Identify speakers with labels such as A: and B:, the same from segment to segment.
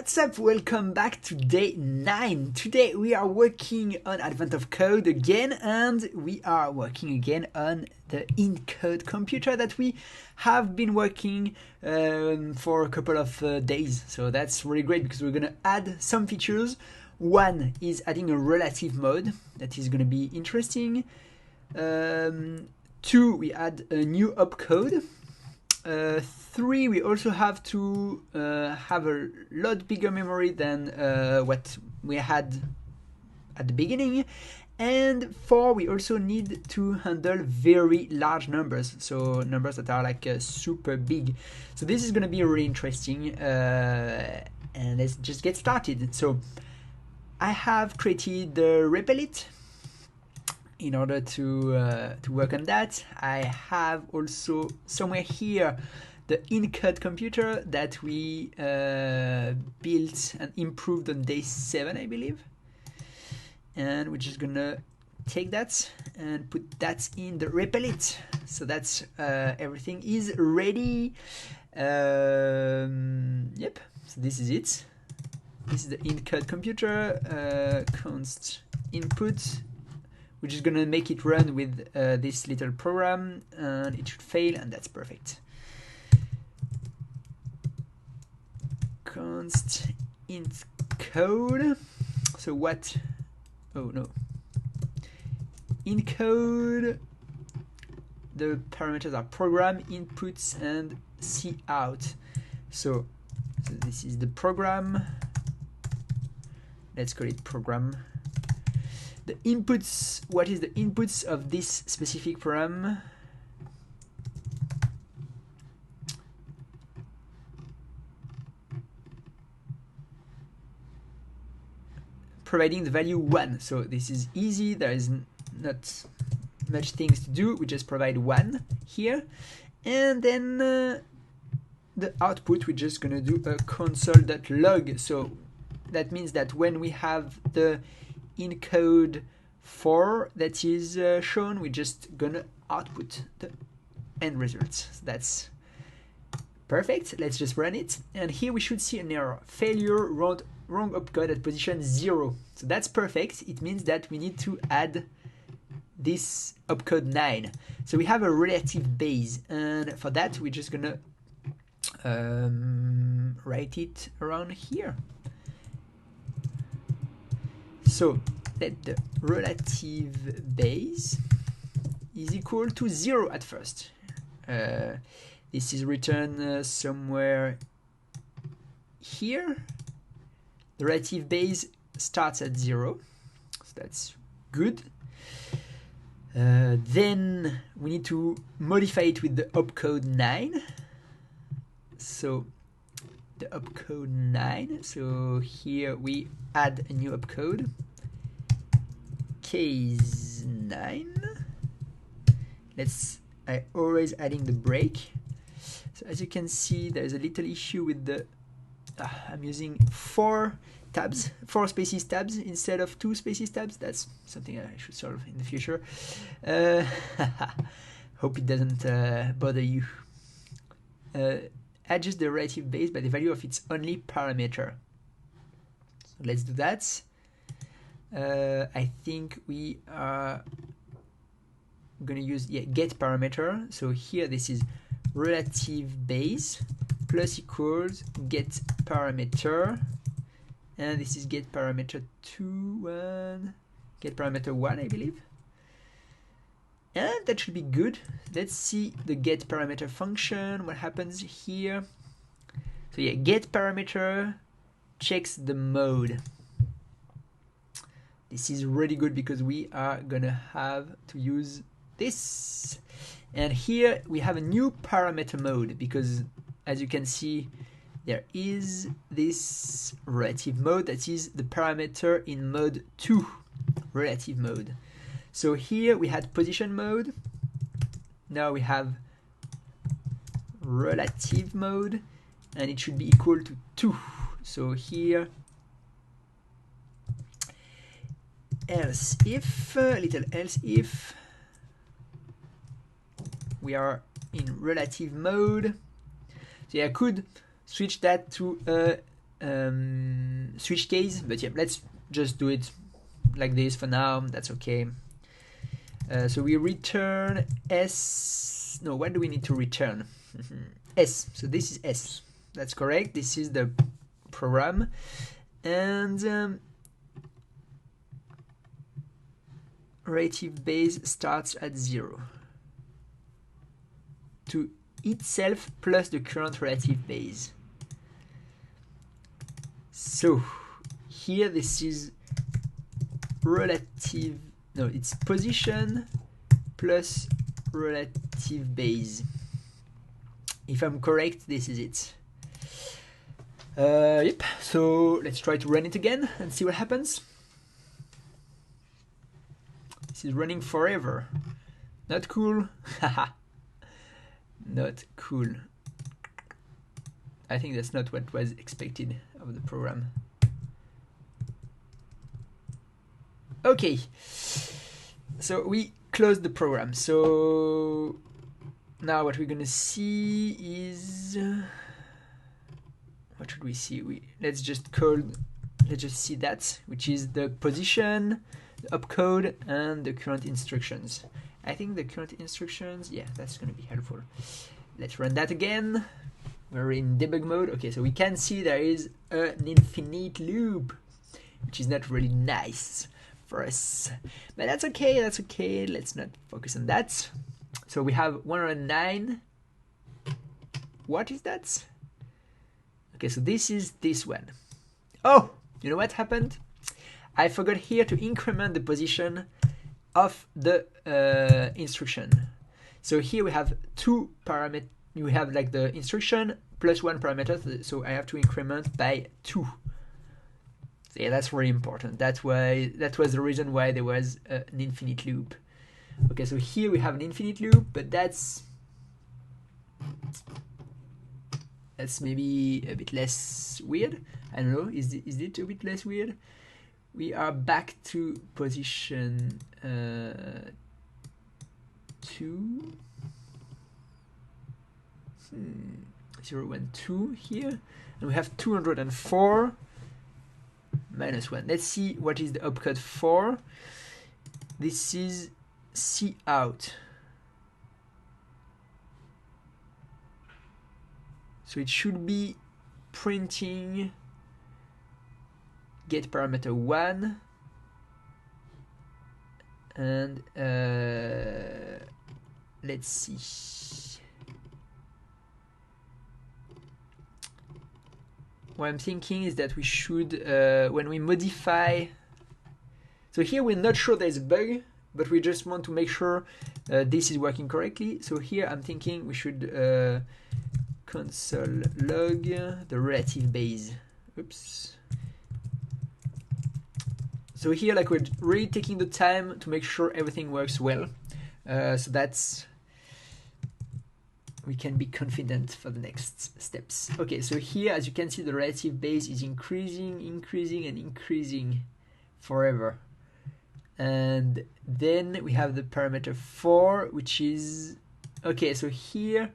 A: What's up? Welcome back to day 9. Today we are working on Advent of Code again, and we are working again on the in-code computer that we have been working for a couple of days. So that's really great because we're going to add some features. One is adding a relative mode that is going to be interesting. 2, we add a new opcode. 3, we also have to have a lot bigger memory than what we had at the beginning. And 4, we also need to handle very large numbers, so numbers that are like super big. So this is going to be really interesting, and let's just get started. So I have created the repl.it in order to work on that. I have also somewhere here the in-code computer that we built and improved on day 7, I believe. And we're just gonna take that and put that in the repl.it. So that's everything is ready. Yep, so this is it. This is the in-code computer, const input, which is gonna make it run with this little program, and it should fail, and that's perfect. Const int code. So what? Oh no. In code, the parameters are program, inputs, and cout. So this is the program. Let's call it program. The inputs, what is the inputs of this specific program? Providing the value 1. So this is easy, there is not much things to do, we just provide 1 here. And then the output, we're just gonna do a console.log. So that means that when we have the encode 4 that is shown, we're just gonna output the end results. So that's perfect. Let's just run it, and here we should see an error: failure, wrong opcode at position 0. So that's perfect. It means that we need to add this opcode 9. So we have a relative base, and for that we're just gonna write it around here. So let the relative base is equal to 0 at first. This is written somewhere here. The relative base starts at 0, so that's good. Then we need to modify it with the opcode 9. So the opcode 9, so here we add a new opcode, case 9. I always adding the break. So as you can see, there's a little issue with the I'm using 4 spaces tabs instead of 2 spaces tabs. That's something I should solve in the future. Hope it doesn't bother you. Adjust the relative base by the value of its only parameter. So let's do that. I think we are going to use get parameter. So here this is relative base plus equals get parameter, and this is get parameter 2, get parameter 1, I believe. And that should be good. Let's see the get parameter function, what happens here. So yeah, get parameter checks the mode. This is really good because we are gonna have to use this. And here we have a new parameter mode because, as you can see, there is this relative mode that is the parameter in mode 2, relative mode. So here we had position mode, now we have relative mode, and it should be equal to 2. So here, else if, little else if, we are in relative mode. So I could switch that to switch case, but yeah, let's just do it like this for now. That's okay. So we return S. No, what do we need to return? S. So this is S. That's correct. This is the program, and relative base starts at 0 to itself plus the current relative base. So here this is relative, no, it's position plus relative base. If I'm correct, this is it. Yep, so let's try to run it again and see what happens. This is running forever. Not cool. Haha. Not cool. I think that's not what was expected of the program. Okay, so we closed the program. So now what we're gonna see is what should we see? Let's just see that, which is the position, the opcode, and the current instructions. I think the current instructions, yeah, that's gonna be helpful. Let's run that again. We're in debug mode. Okay, so we can see there is an infinite loop, which is not really nice for us, but that's okay. That's okay. Let's not focus on that. So we have 109. What is that? Okay, so this is this one. Oh, you know what happened? I forgot here to increment the position of the instruction. So here we have two parameters. You have like the instruction plus one parameter, so I have to increment by 2. So yeah, that's really important. That was the reason why there was an infinite loop. Okay, so here we have an infinite loop, but that's maybe a bit less weird. I don't know. Is it a bit less weird? We are back to position 2. 0, 1, 2 here, and we have 204 minus 1. Let's see what is the opcode for. This is C out. So it should be printing get parameter 1 and let's see. What I'm thinking is that we should, when we modify, so here we're not sure there's a bug, but we just want to make sure this is working correctly. So here I'm thinking we should console log the relative base. Oops. So here, like, we're really taking the time to make sure everything works well. So that's, we can be confident for the next steps. Okay, so here, as you can see, the relative base is increasing, increasing, and increasing forever. And then we have the parameter 4, which is, okay, so here,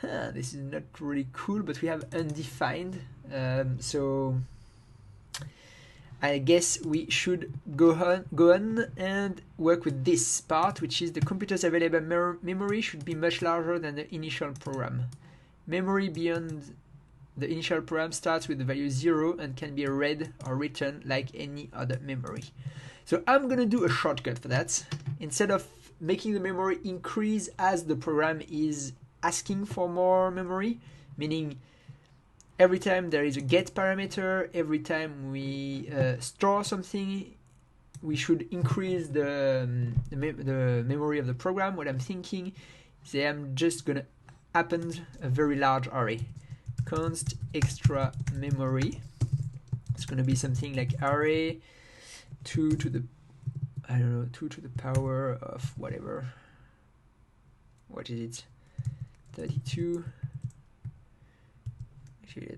A: this is not really cool, but we have undefined. So I guess we should go on and work with this part, which is the computer's available memory should be much larger than the initial program. Memory beyond the initial program starts with the value 0 and can be read or written like any other memory. So I'm going to do a shortcut for that. Instead of making the memory increase as the program is asking for more memory, meaning every time there is a get parameter, every time we store something, we should increase the memory of the program. What I'm thinking is that I'm just going to append a very large array. Const extra memory. It's going to be something like array 2 to the, I don't know, 2 to the power of whatever. What is it? 32. Actually,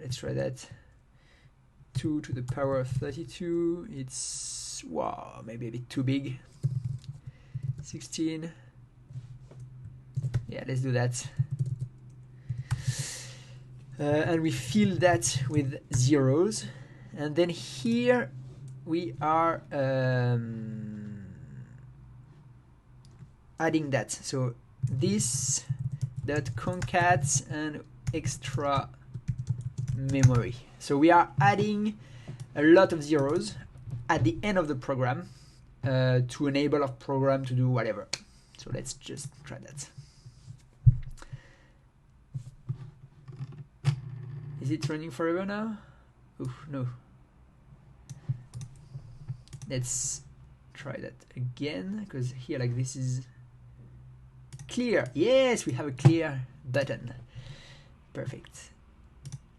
A: let's try that. 2 to the power of 32. It's, wow, maybe a bit too big. 16. Yeah, let's do that. and we fill that with zeros, and then here we are adding that. So this dot concat and extra memory. So we are adding a lot of zeros at the end of the program to enable our program to do whatever. So let's just try that. Is it running forever now? Oof, no. Let's try that again, because here, like, this is clear. Yes, we have a clear button. Perfect.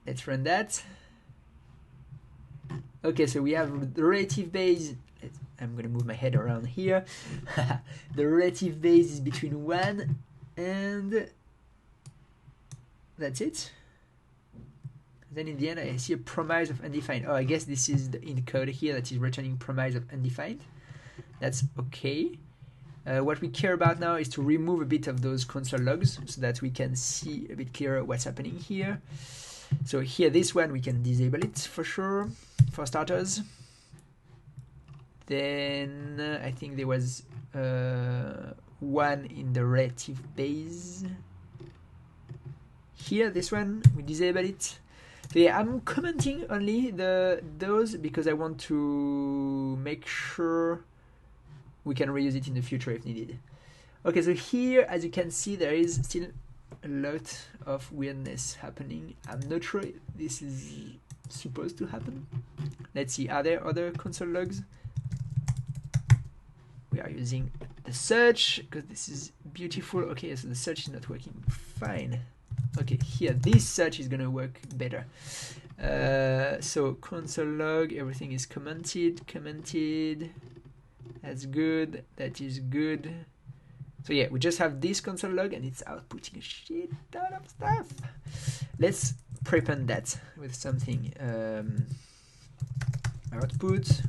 A: Let's run that. Okay, so we have the relative base. I'm going to move my head around here. The relative base is between 1 and that's it. Then in the end, I see a promise of undefined. Oh, I guess this is the in code here that is returning promise of undefined. That's okay. What we care about now is to remove a bit of those console logs so that we can see a bit clearer what's happening here. So here, this one, we can disable it for sure, for starters. Then I think there was one in the relative base. Here, this one, we disable it. So yeah, I'm commenting only those because I want to make sure we can reuse it in the future if needed. Okay, so here, as you can see, there is still a lot of weirdness happening. I'm not sure this is supposed to happen. Let's see, are there other console logs? We are using the search because this is beautiful. Okay, so the search is not working fine. Okay, here, this search is gonna work better. So console log, everything is commented. That's good, that is good. So yeah, we just have this console log and it's outputting a shit ton of stuff. Let's prepend that with something. Output,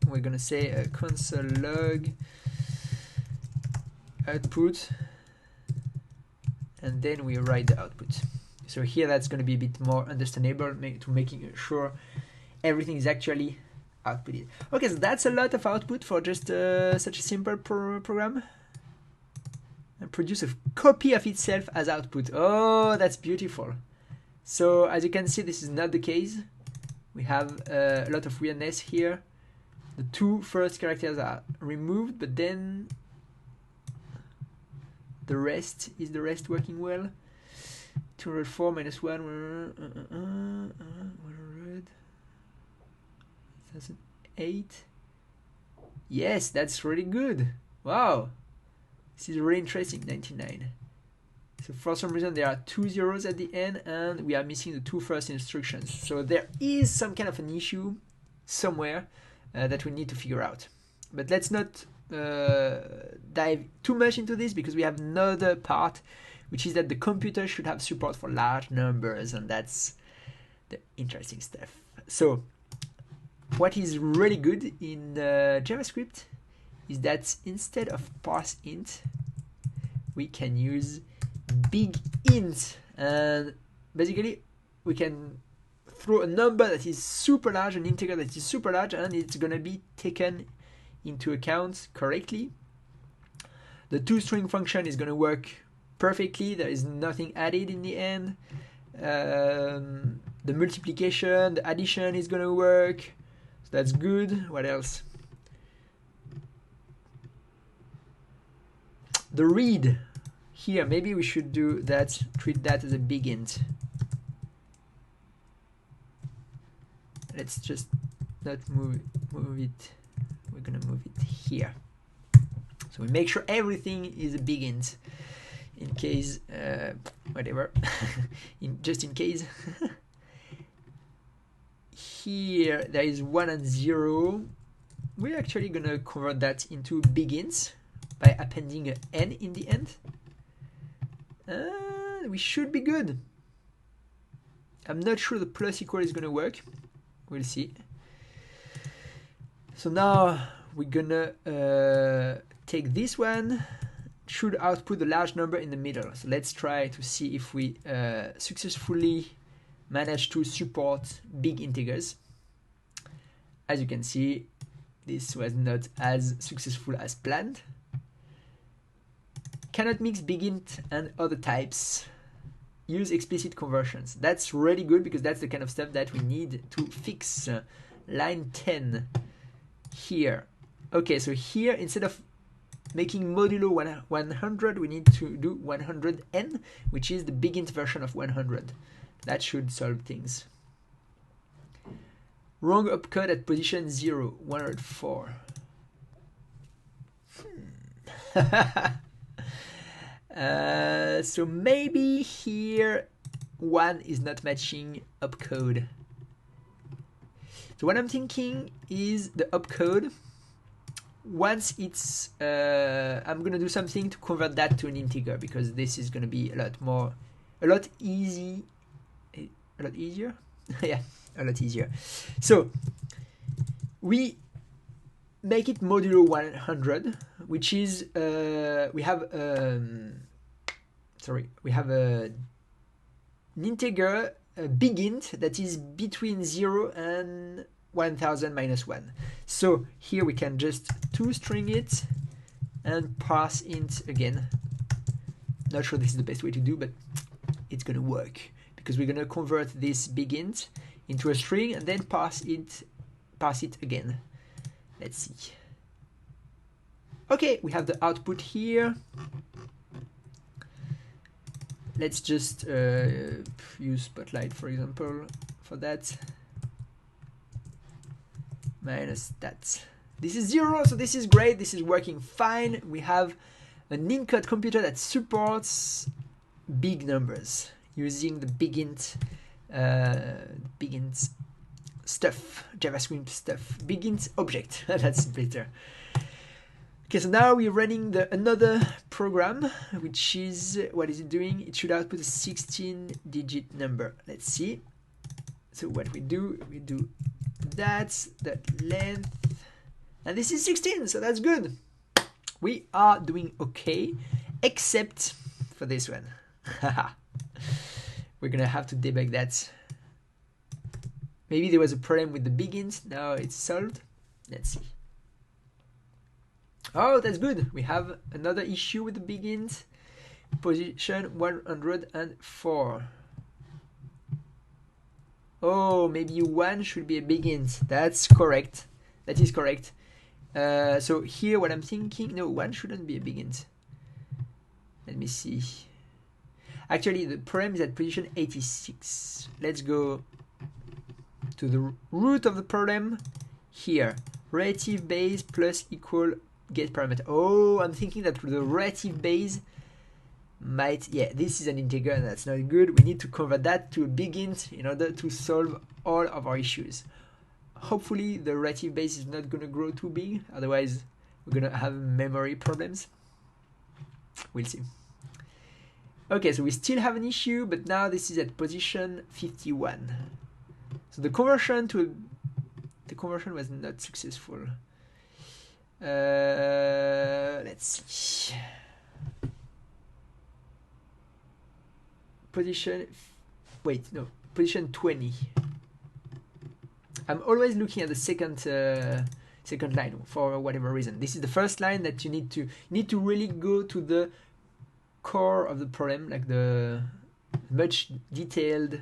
A: we're gonna say a console log output, and then we write the output. So here that's going to be a bit more understandable to making sure everything is actually outputted. Okay, so that's a lot of output for just such a simple program. And produce a copy of itself as output. Oh, that's beautiful. So as you can see, this is not the case. We have a lot of weirdness here. The two first characters are removed, but then the rest, is the rest working well? 204 minus 1, 100, 1008. Yes, that's really good. Wow. This is really interesting, 99. So for some reason there are 2 zeros at the end and we are missing the 2 first instructions. So there is some kind of an issue somewhere that we need to figure out. But let's not dive too much into this because we have another part, which is that the computer should have support for large numbers, and that's the interesting stuff. So what is really good in JavaScript is that instead of parse int, we can use big int, and basically we can throw a number that is super large, an integer that is super large, and it's gonna be taken into account correctly. The toString function is gonna work perfectly. There is nothing added in the end. The multiplication, the addition is gonna work. So that's good. What else? The read here, maybe we should do that, treat that as a big int. Let's just not move it. We're gonna move it here. So we make sure everything is a big int in case, whatever, just in case. Here there is 1 and 0. We're actually gonna convert that into big ints by appending an n in the end. We should be good. I'm not sure the plus equal is gonna work. We'll see. So now we're gonna take this one, should output a large number in the middle. So let's try to see if we successfully manage to support big integers. As you can see, this was not as successful as planned. Cannot mix big int and other types. Use explicit conversions. That's really good because that's the kind of stuff that we need to fix. Line 10 here. Okay, so here instead of making modulo 100, we need to do 100n, which is the big int version of 100. That should solve things. Wrong opcode at position 0, 104. So maybe here 1 is not matching opcode. So what I'm thinking is the opcode, once it's, I'm gonna do something to convert that to an integer because this is gonna be a lot easier. Yeah, a lot easier. So we make it modulo 100, which is we have an integer, a big int that is between 0 and 1000 minus 1. So here we can just toString it and parse int again. Not sure this is the best way to do, but it's gonna work because we're gonna convert this big int into a string and then parse it again. Let's see. Okay, we have the output here. Let's just use Spotlight, for example, for that. Minus that. This is 0, so this is great. This is working fine. We have an in-code computer that supports big numbers using the big int stuff, JavaScript stuff, big int object. That's better. Okay, so now we're running another program, which is, what is it doing? It should output a 16-digit number. Let's see. So what we do that length, and this is 16, so that's good. We are doing okay, except for this one. We're gonna have to debug that. Maybe there was a problem with the big int. Now it's solved. Let's see. Oh, that's good. We have another issue with the big int. Position 104. Oh, maybe 1 should be a big int. That's correct. That is correct. So here what I'm thinking, no, 1 shouldn't be a big int. Let me see. Actually, the problem is at position 86. Let's go to the root of the problem here. Relative base plus equal get parameter. Oh, I'm thinking that the relative base might, yeah, this is an integer and that's not good. We need to convert that to a big int in order to solve all of our issues. Hopefully the relative base is not going to grow too big, otherwise we're going to have memory problems. We'll see. Okay, so we still have an issue, but now this is at position 51. So the conversion was not successful. Let's see. Position 20. I'm always looking at the second line for whatever reason. This is the first line that you need to really go to the core of the problem, like the much detailed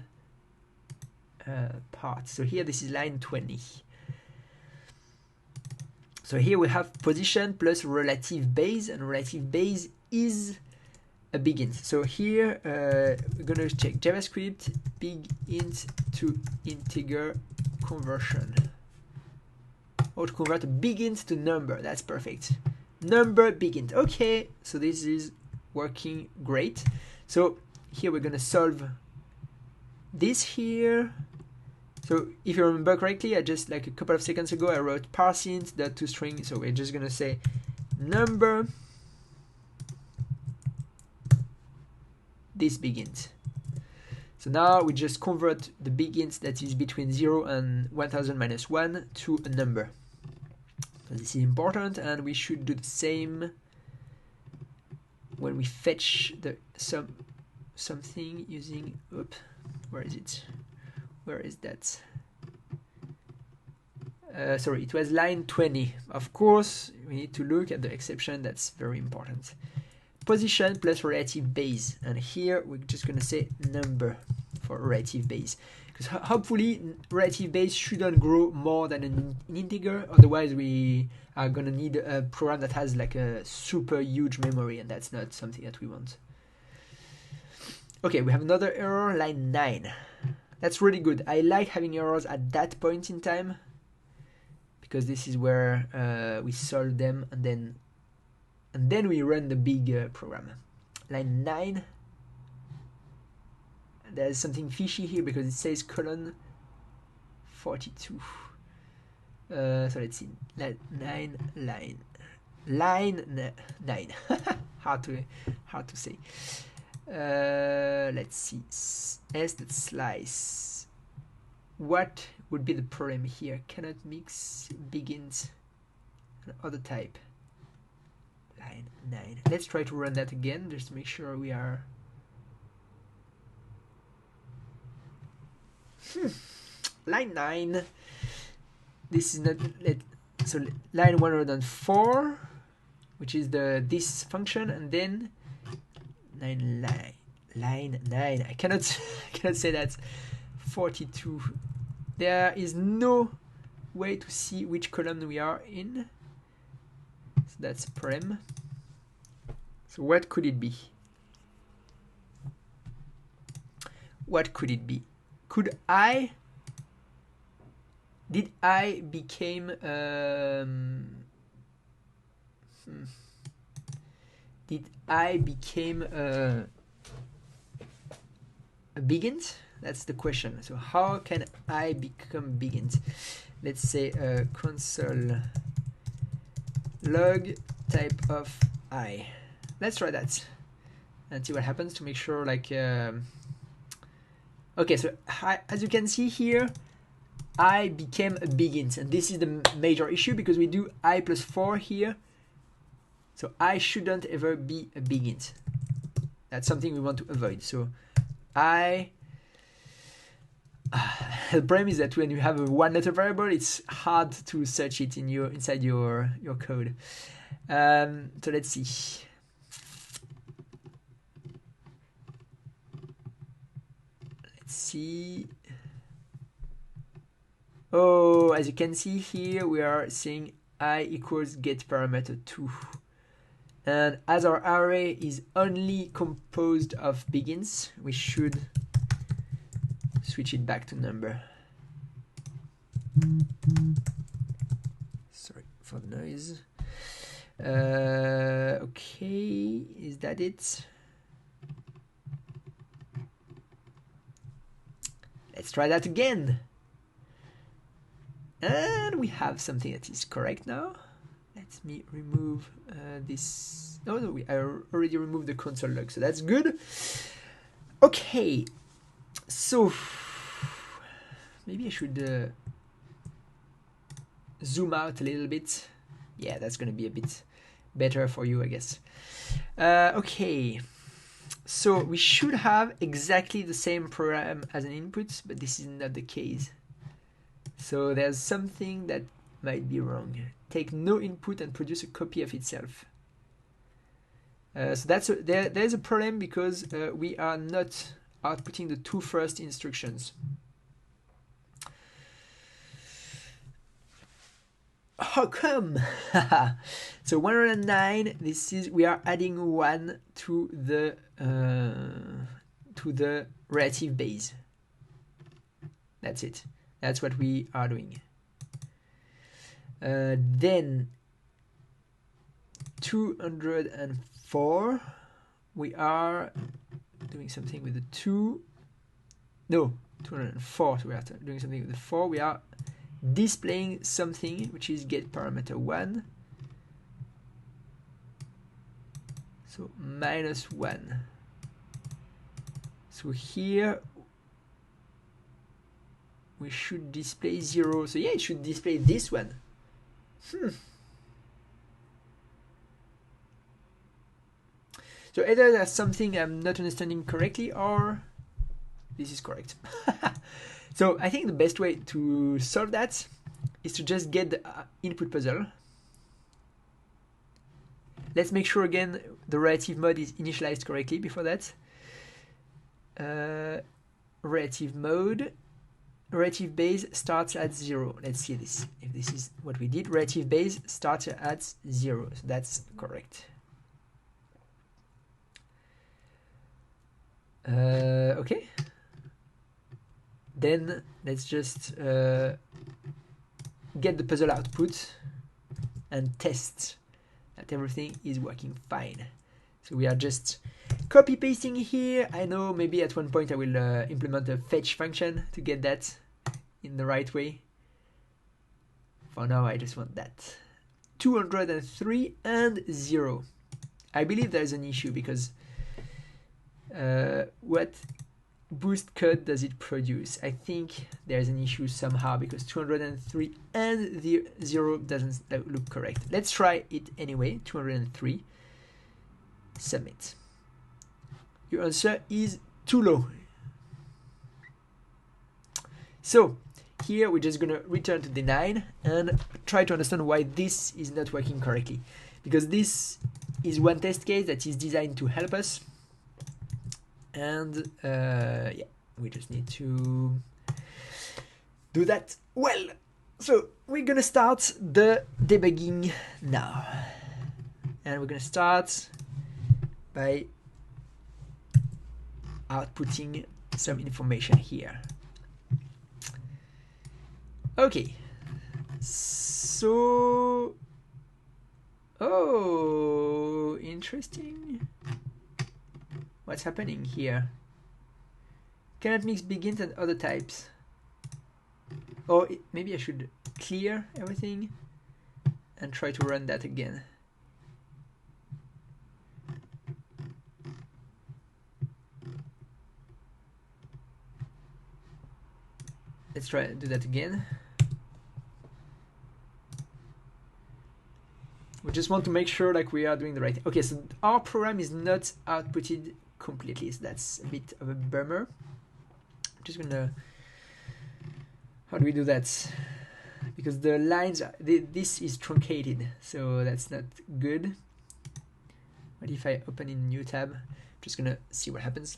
A: part. So here this is line 20. So here we have position plus relative base, and relative base is a big int. So here we're gonna check JavaScript big int to integer conversion. Or to convert a big int to number. That's perfect. Number big int. Okay, so this is working great. So here we're gonna solve this here. So if you remember correctly, I just, like a couple of seconds ago, I wrote parse int that toString. So we're just gonna say number this big int. So now we just convert the big int that is between 0 and 1000 minus 1 to a number. So this is important, and we should do the same when we fetch the something using, where is it? Where is that? Sorry, it was line 20. Of course, we need to look at the exception. That's very important. Position plus relative base, and here we're just going to say number for relative base, because hopefully relative base shouldn't grow more than an integer. Otherwise, we are going to need a program that has like a super huge memory, and that's not something that we want. Okay, we have another error, line 9. That's really good. I like having errors at that point in time, because this is where we solve them, and then we run the big program. Line 9. There's something fishy here because it says colon 42. So let's see. Line 9. hard to say. Let's see. S.slice. What would be the problem here? Cannot mix begins and other type. Line 9. Let's try to run that again just to make sure we are. Line 9. This is not. So line 104, which is this function, and then line 9. I cannot say that. 42. There is no way to see which column we are in. So that's prem. So what could it be? What could it be? Did I became a bigint? That's the question. So how can I become bigint? Let's say console log type of I. Let's try that and see what happens to make sure like okay, so as you can see here, I became a bigint, and this is the major issue because we do I plus 4 here, so I shouldn't ever be a bigint. That's something we want to avoid. So the problem is that when you have a one-letter variable, it's hard to search it inside your code. So let's see. Let's see. Oh, as you can see here, we are saying I equals get parameter 2. And as our array is only composed of begins, we should switch it back to number. Sorry for the noise. Okay, is that it? Let's try that again. And we have something that is correct now. Let me remove this. Oh no, I already removed the console log, so that's good. Okay, so maybe I should zoom out a little bit. Yeah, that's gonna be a bit better for you, I guess. Okay, so we should have exactly the same program as an input, but this is not the case. So there's something that might be wrong. Take no input and produce a copy of itself. So there's a problem because we are not outputting the two first instructions. How come? So 109. This is we are adding 1 to the relative base. That's it. That's what we are doing. Then 204, we are doing something with the 2. No, 204, so we are doing something with the 4. We are displaying something which is get parameter 1. So -1. So here we should display 0. So yeah, it should display this one. So either there's something I'm not understanding correctly, or this is correct. So I think the best way to solve that is to just get the input puzzle. Let's make sure again the relative mode is initialized correctly before that. Relative mode, relative base starts at 0. Let's see this. If this is what we did, relative base starts at 0. So that's correct. Okay. Then let's just get the puzzle output and test that everything is working fine. So we are just copy pasting here. I know maybe at one point I will implement a fetch function to get that in the right way. For now I just want that. 203 and 0. I believe there's an issue because what boost code does it produce? I think there's an issue somehow because 203 and the 0 doesn't look correct. Let's try it anyway. 203. Submit. Your answer is too low. So here we're just gonna return to the 9 and try to understand why this is not working correctly, because this is one test case that is designed to help us. And yeah, we just need to do that well. So we're gonna start the debugging now, and we're gonna start by outputting some information here. Okay, so oh, interesting. What's happening here? Cannot mix begins and other types. Or maybe I should clear everything and try to run that again. Let's try to do that again. We just want to make sure like we are doing the right thing. Okay, so our program is not outputted completely, so that's a bit of a bummer. I'm just gonna, how do we do that? Because the lines are, this is truncated, so that's not good. What if I open in a new tab? I'm just gonna see what happens.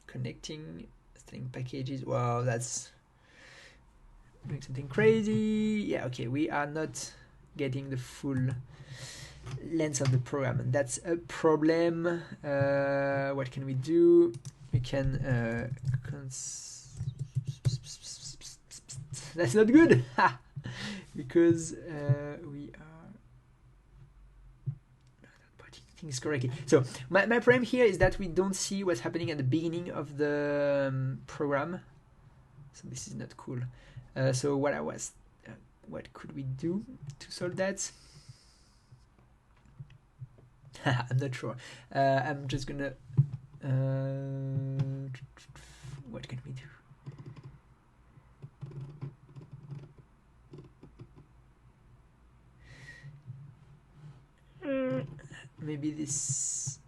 A: Connecting, string packages. Wow, that's doing something crazy. Yeah, okay, we are not getting the full length of the program, and that's a problem. What can we do? We can that's not good because we are not putting things correctly. So my problem here is that we don't see what's happening at the beginning of the program, so this is not cool. So what could we do to solve that? I'm not sure. I'm just gonna what can we do? Maybe this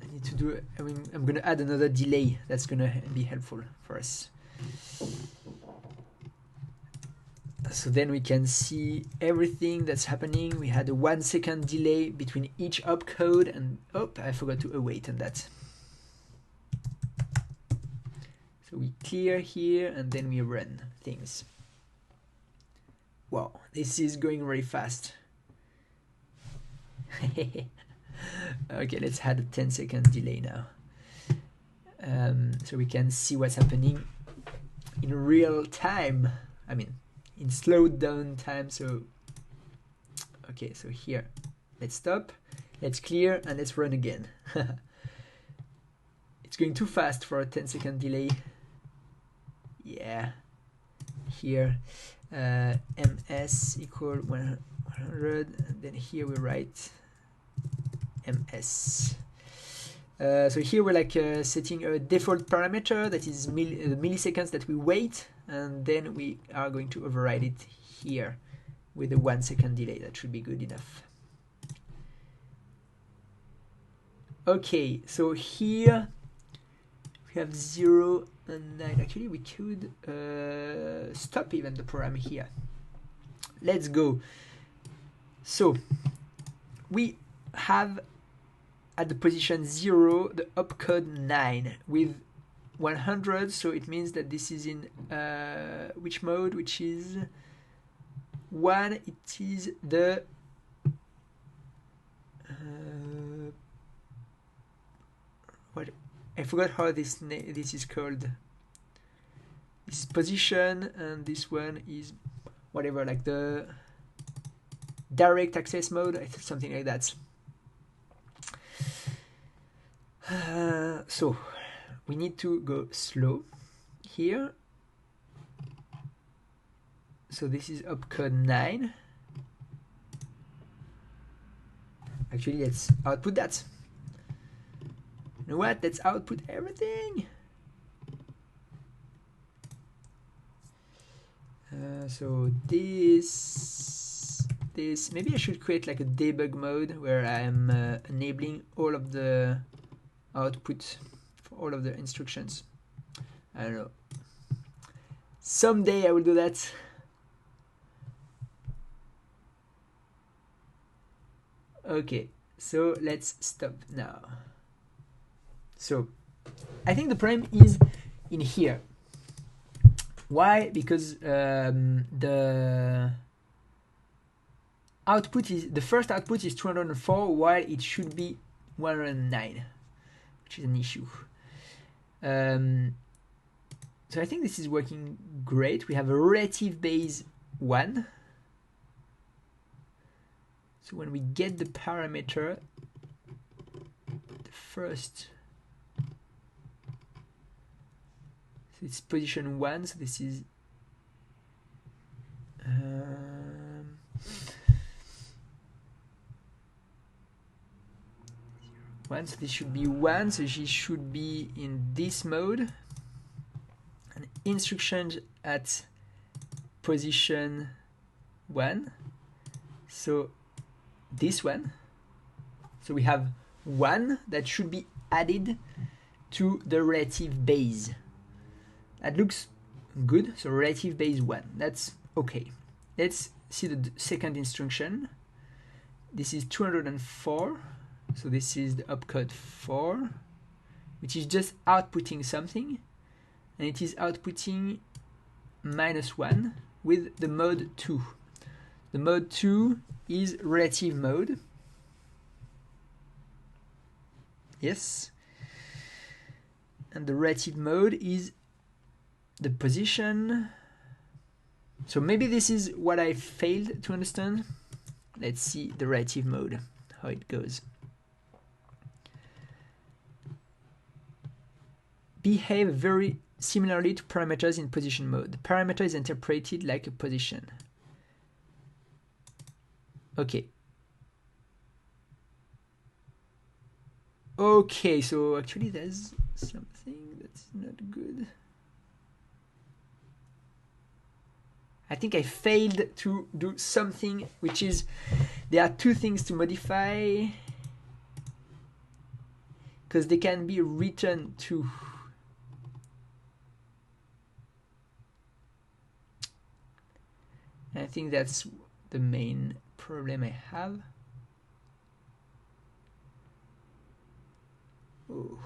A: I need to do. I mean, I'm gonna add another delay. That's gonna be helpful for us. So then we can see everything that's happening. We had a 1 second delay between each opcode, and oh, I forgot to await on that. So we clear here and then we run things. Wow, this is going very fast. Okay, let's add a 10-second delay now. So we can see what's happening in real time. I mean, in slowed down time. So okay, so here let's stop, let's clear, and let's run again. It's going too fast for a 10-second delay. Yeah, here ms equal 100, and then here we write ms. So here we're like setting a default parameter that is the milliseconds that we wait, and then we are going to override it here with a 1 second delay. That should be good enough. Okay, so here we have 0 and 9. Actually, we could stop even the program here. Let's go. So we have at the position 0 the opcode 9 with 100, so it means that this is in which mode, which is 1. It is the what, I forgot how this is called. This is position, and this one is whatever, like the direct access mode, something like that. So we need to go slow here. So this is opcode 9. Actually, let's output that. You know what? Let's output everything. So this, maybe I should create like a debug mode where I'm enabling all of the output for all of the instructions. I don't know. Someday I will do that. Okay, so let's stop now. So I think the problem is in here. Why? Because the output is, the first output is 204 while it should be 109, which is an issue. So I think this is working great. We have a relative base 1. So when we get the parameter, the first, so it's position 1, so this is 1, so this should be 1, so she should be in this mode. And instructions at position 1, so this one. So we have 1 that should be added to the relative base. That looks good. So relative base 1, that's okay. Let's see the second instruction. This is 204. So this is the opcode 4, which is just outputting something, and it is outputting -1 with the mode 2. The mode 2 is relative mode. Yes. And the relative mode is the position. So maybe this is what I failed to understand. Let's see the relative mode, how it goes. Behave very similarly to parameters in position mode. The parameter is interpreted like a position. Okay. Okay, so actually there's something that's not good. I think I failed to do something, which is, there are two things to modify, because they can be written to. I think that's the main problem I have. Oh.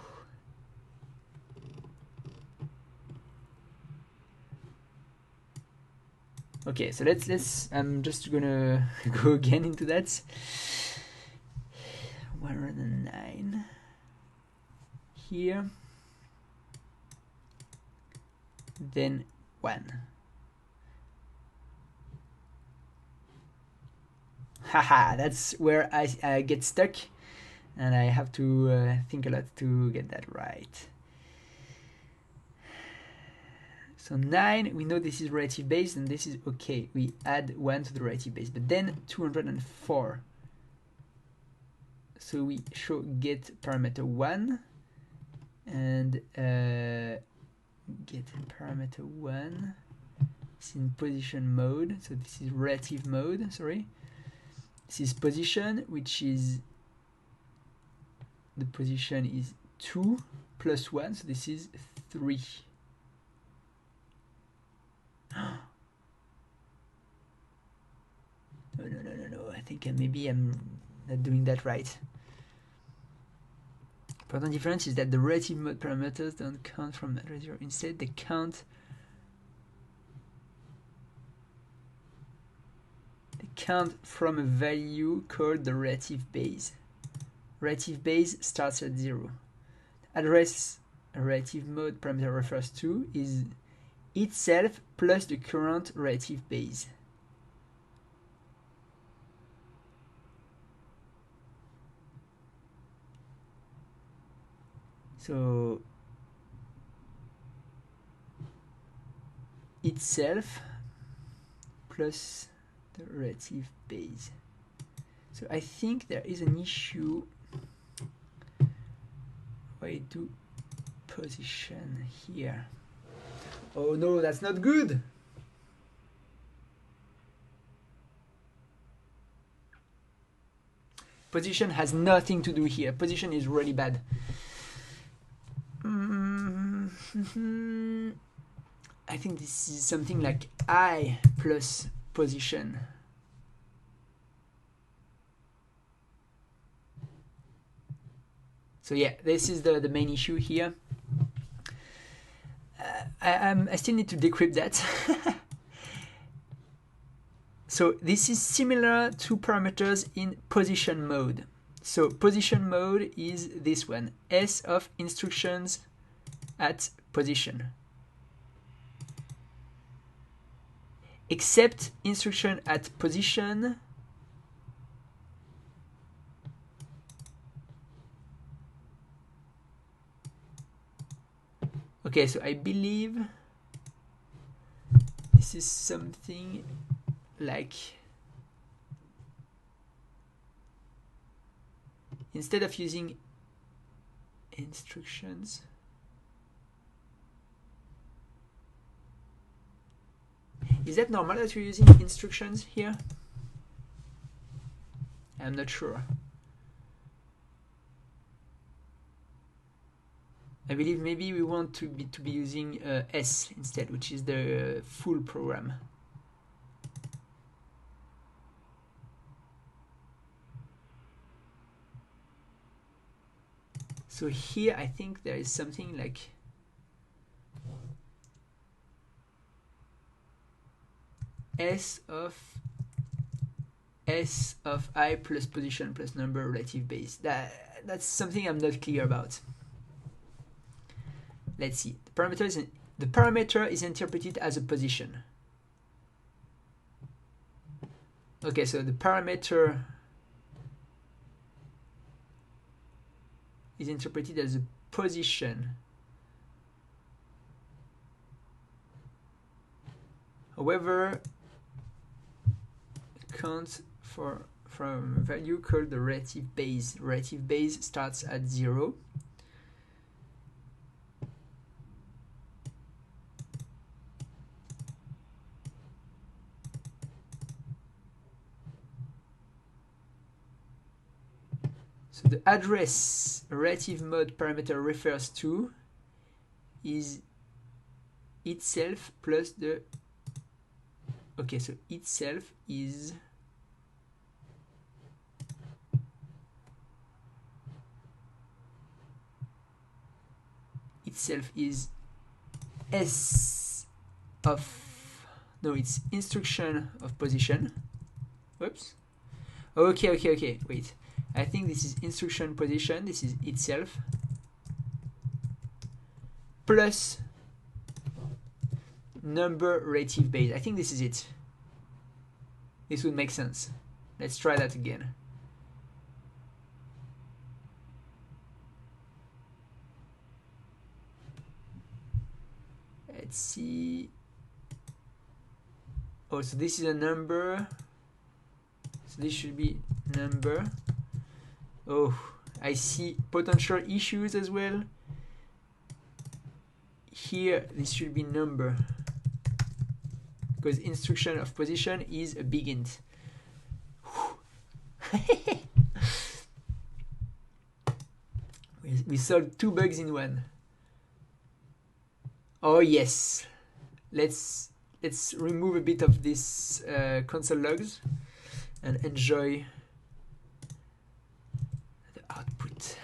A: Okay, so let's I'm just gonna go again into that. 109 here, then 1. Haha, that's where I get stuck, and I have to think a lot to get that right. So 9, we know this is relative base, and this is okay. We add 1 to the relative base, but then 204. So we show get parameter 1, and get parameter 1. It's in position mode, so this is relative mode, sorry. This is position, which is the position is 2 plus 1, so this is 3. No, I think maybe I'm not doing that right. Important difference is that the relative mode parameters don't count from 0. Instead, they count from a value called the relative base. Relative base starts at 0. Address a relative mode parameter refers to is itself plus the current relative base. So itself plus the relative base. So I think there is an issue where I do position here. Oh no, that's not good. Position has nothing to do here. Position is really bad. I think this is something like I plus position. So yeah, this is the main issue here. I still need to decrypt that. So this is similar to parameters in position mode. So position mode is this one, S of instructions at position. Except instruction at position okay, so I believe this is something like instead of using instructions, is that normal that you're using instructions here? I'm not sure. I believe maybe we want to be using S instead, which is the full program. So here I think there is something like S of I plus position plus number relative base. That's something I'm not clear about. Let's see. The parameter is interpreted as a position. Okay, so the parameter is interpreted as a position. However, it counts from a value called the relative base. Relative base starts at 0. So the address relative mode parameter refers to is itself plus the okay, so itself is S of it's instruction of position. Whoops. Okay, wait. I think this is instruction position, this is itself, plus number relative base. I think this is it. This would make sense. Let's try that again. Let's see. Oh, so this is a number. So this should be number. Oh, I see potential issues as well. Here, this should be number. Because instruction of position is a big int. we solved 2 bugs in one. Oh yes, let's remove a bit of this console logs and enjoy the output.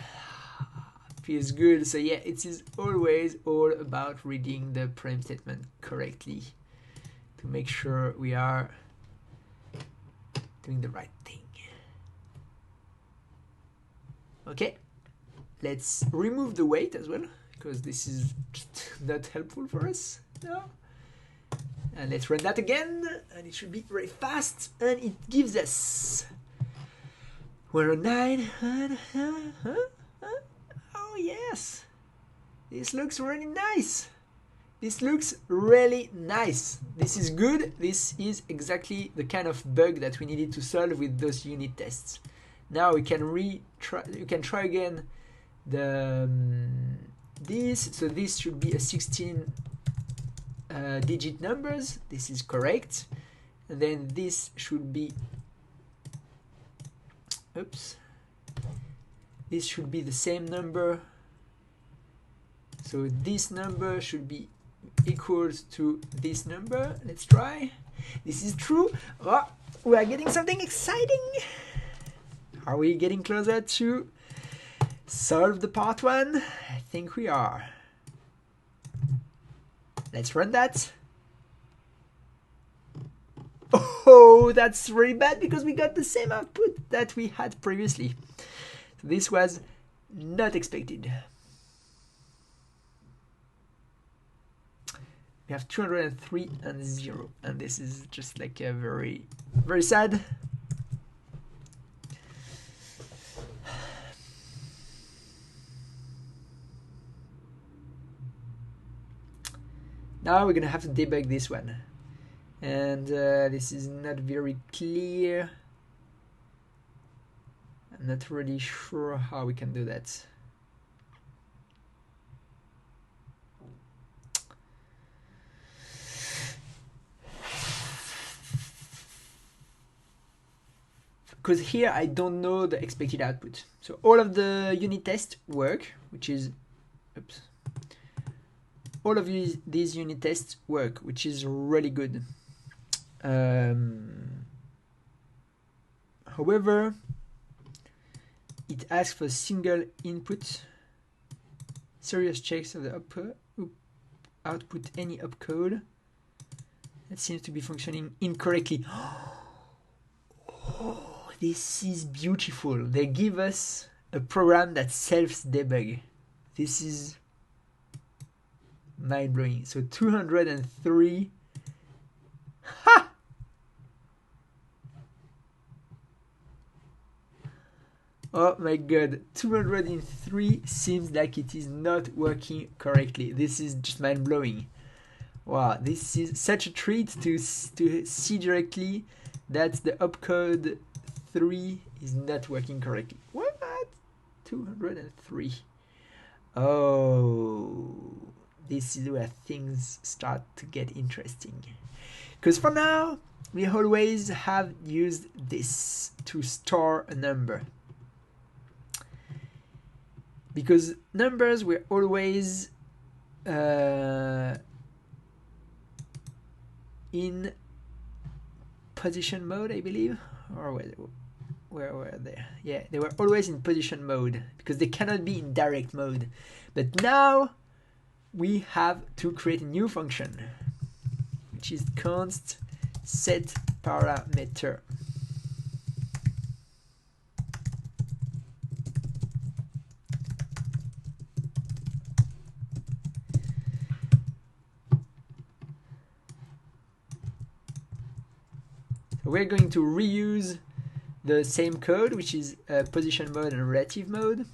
A: Feels good. So yeah, it is always all about reading the prem statement correctly to make sure we are doing the right thing. Okay, let's remove the weight as well, because this is just not helpful for us. No. And let's run that again, and it should be very fast, and it gives us 109. Oh yes, this looks really nice. This looks really nice. This is good. This is exactly the kind of bug that we needed to solve with those unit tests. Now we can try again this. So this should be a 16 digit numbers. This is correct. And then this should be, oops, this should be the same number. So this number should be equals to this number. Let's try. This is true. Oh, we are getting something exciting. Are we getting closer to solve the part 1? I think we are. Let's run that. Oh, that's really bad because we got the same output that we had previously. So this was not expected. We have 203 and 0, and this is just like a very, very sad. Now we're gonna have to debug this one, and this is not very clear. I'm not really sure how we can do that. Because here I don't know the expected output. So all of the unit tests work, which is, oops. All of these unit tests work, which is really good. However, it asks for single input, serious checks of the output any opcode. That seems to be functioning incorrectly. Oh, this is beautiful. They give us a program that self-debug. This is mind-blowing. So 203. Ha! Oh my god, 203 seems like it is not working correctly. This is just mind-blowing. Wow, this is such a treat to see directly that the opcode 3 is not working correctly. What? 203. Oh, this is where things start to get interesting. Because for now, we always have used this to store a number. Because numbers were always in position mode, I believe, or where were they? Yeah, they were always in position mode because they cannot be in direct mode. But now we have to create a new function, which is const set parameter. We're going to reuse the same code, which is position mode and relative mode.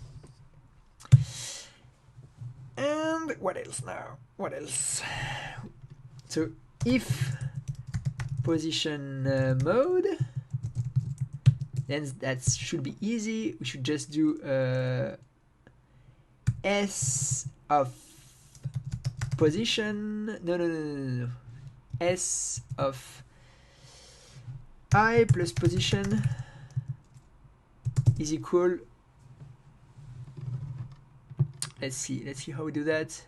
A: And what else now? What else? So if position mode, then that should be easy. We should just do s of position. No. S of I plus position is equal Let's see how we do that.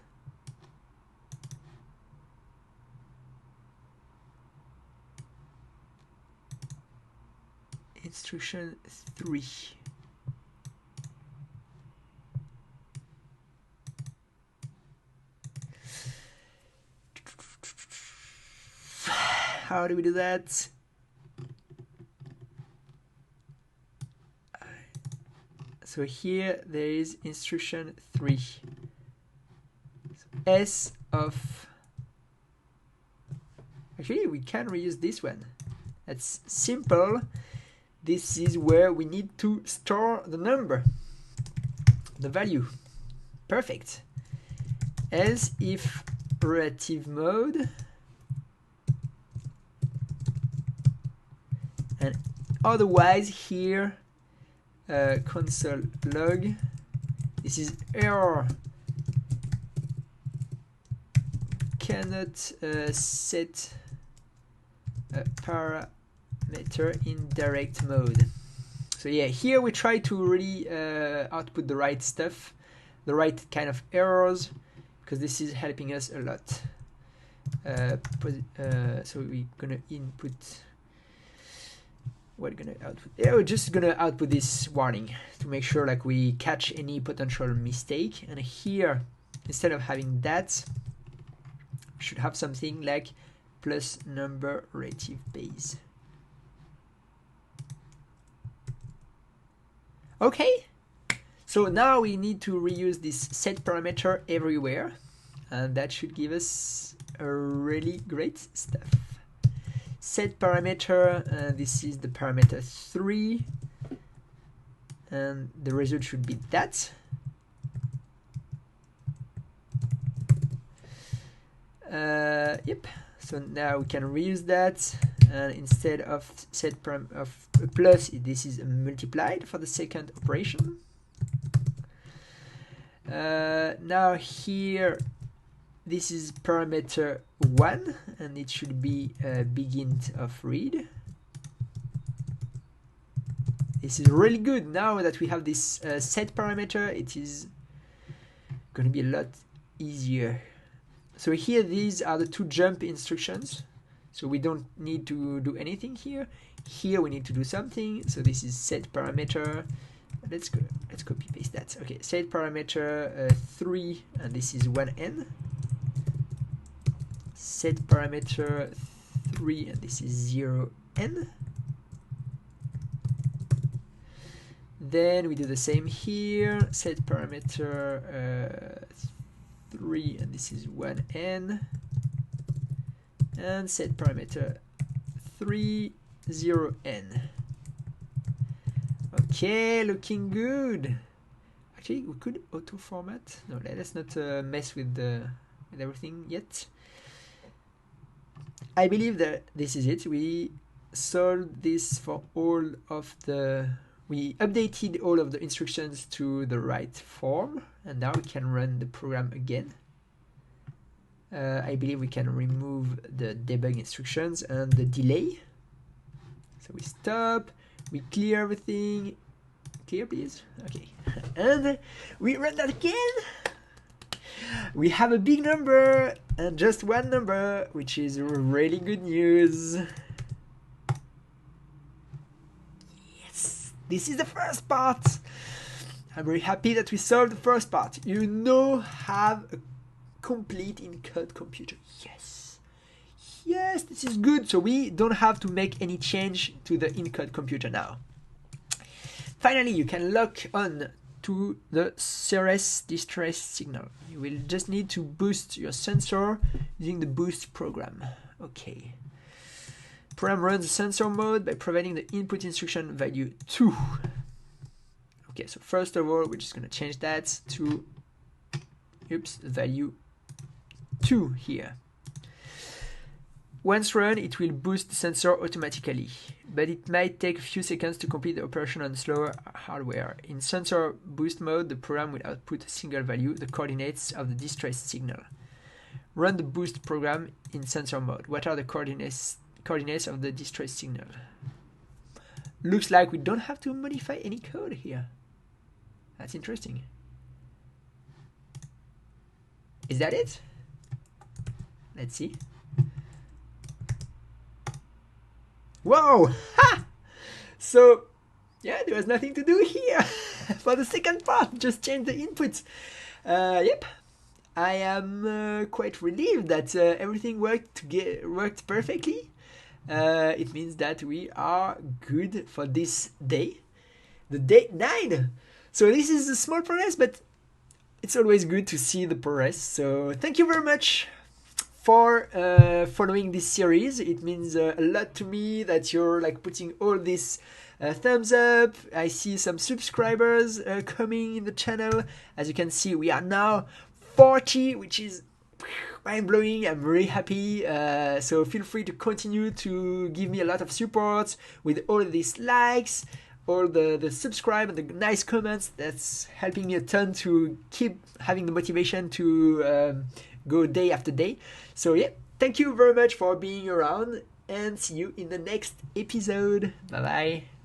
A: Instruction 3. How do we do that? So here there is instruction 3. So S of, actually we can reuse this one. That's simple. This is where we need to store the number, the value. Perfect. Else if relative mode, and otherwise here console log, this is error, cannot set a parameter in direct mode. So yeah, here we try to really output the right stuff, the right kind of errors, because this is helping us a lot. So we're gonna input, we're gonna output, yeah, we're just gonna output this warning to make sure like we catch any potential mistake. And here, instead of having that, we should have something like plus number relative base. Okay, so now we need to reuse this set parameter everywhere, and that should give us a really great stuff. Set parameter, this is the parameter 3, and the result should be that. Yep, so now we can reuse that, and instead of set param of plus, this is multiplied for the second operation. Now here, this is parameter 1, and it should be begin of read. This is really good. Now that we have this set parameter, it is going to be a lot easier. So here, these are the two jump instructions. So we don't need to do anything here. Here we need to do something. So this is set parameter. Let's copy paste that. Okay, set parameter 3, and this is 1n. Set parameter 3, and this is 0n. Then we do the same here. Set parameter 3, and this is 1n. And set parameter 3, 0n. Okay, looking good. Actually, we could auto format. No, let's not mess with everything yet. I believe that this is it. We solved this for all of the. We updated all of the instructions to the right form, and now we can run the program again. I believe we can remove the debug instructions and the delay. So we stop, we clear everything. Clear, please. Okay. And we run that again. We have a big number and just one number, which is really good news. Yes, this is the first part. I'm very happy that we solved the first part. You now have a complete in-code computer. Yes. Yes, this is good. So we don't have to make any change to the in-code computer now. Finally, you can lock on to the CRS distress signal. You will just need to boost your sensor using the boost program. Okay. Program runs the sensor mode by providing the input instruction value 2. Okay, so first of all, we're just going to change that to value 2 here. Once run, it will boost the sensor automatically, but it might take a few seconds to complete the operation on slower hardware. In sensor boost mode, the program will output a single value, the coordinates of the distress signal. Run the boost program in sensor mode. What are the coordinates of the distress signal? Looks like we don't have to modify any code here. That's interesting. Is that it? Let's see. Whoa! Ha! So, yeah, there was nothing to do here for the second part. Just change the input. Yep. I am quite relieved that everything worked perfectly. It means that we are good for this day, the day 9. So this is a small progress, but it's always good to see the progress. So thank you very much for following this series. It means a lot to me that you're like putting all this thumbs up. I see some subscribers coming in the channel. As you can see, we are now 40, which is mind-blowing. I'm very happy. So feel free to continue to give me a lot of support with all these likes, all the subscribe and the nice comments. That's helping me a ton to keep having the motivation to go day after day. So yeah, thank you very much for being around, and see you in the next episode. Bye bye.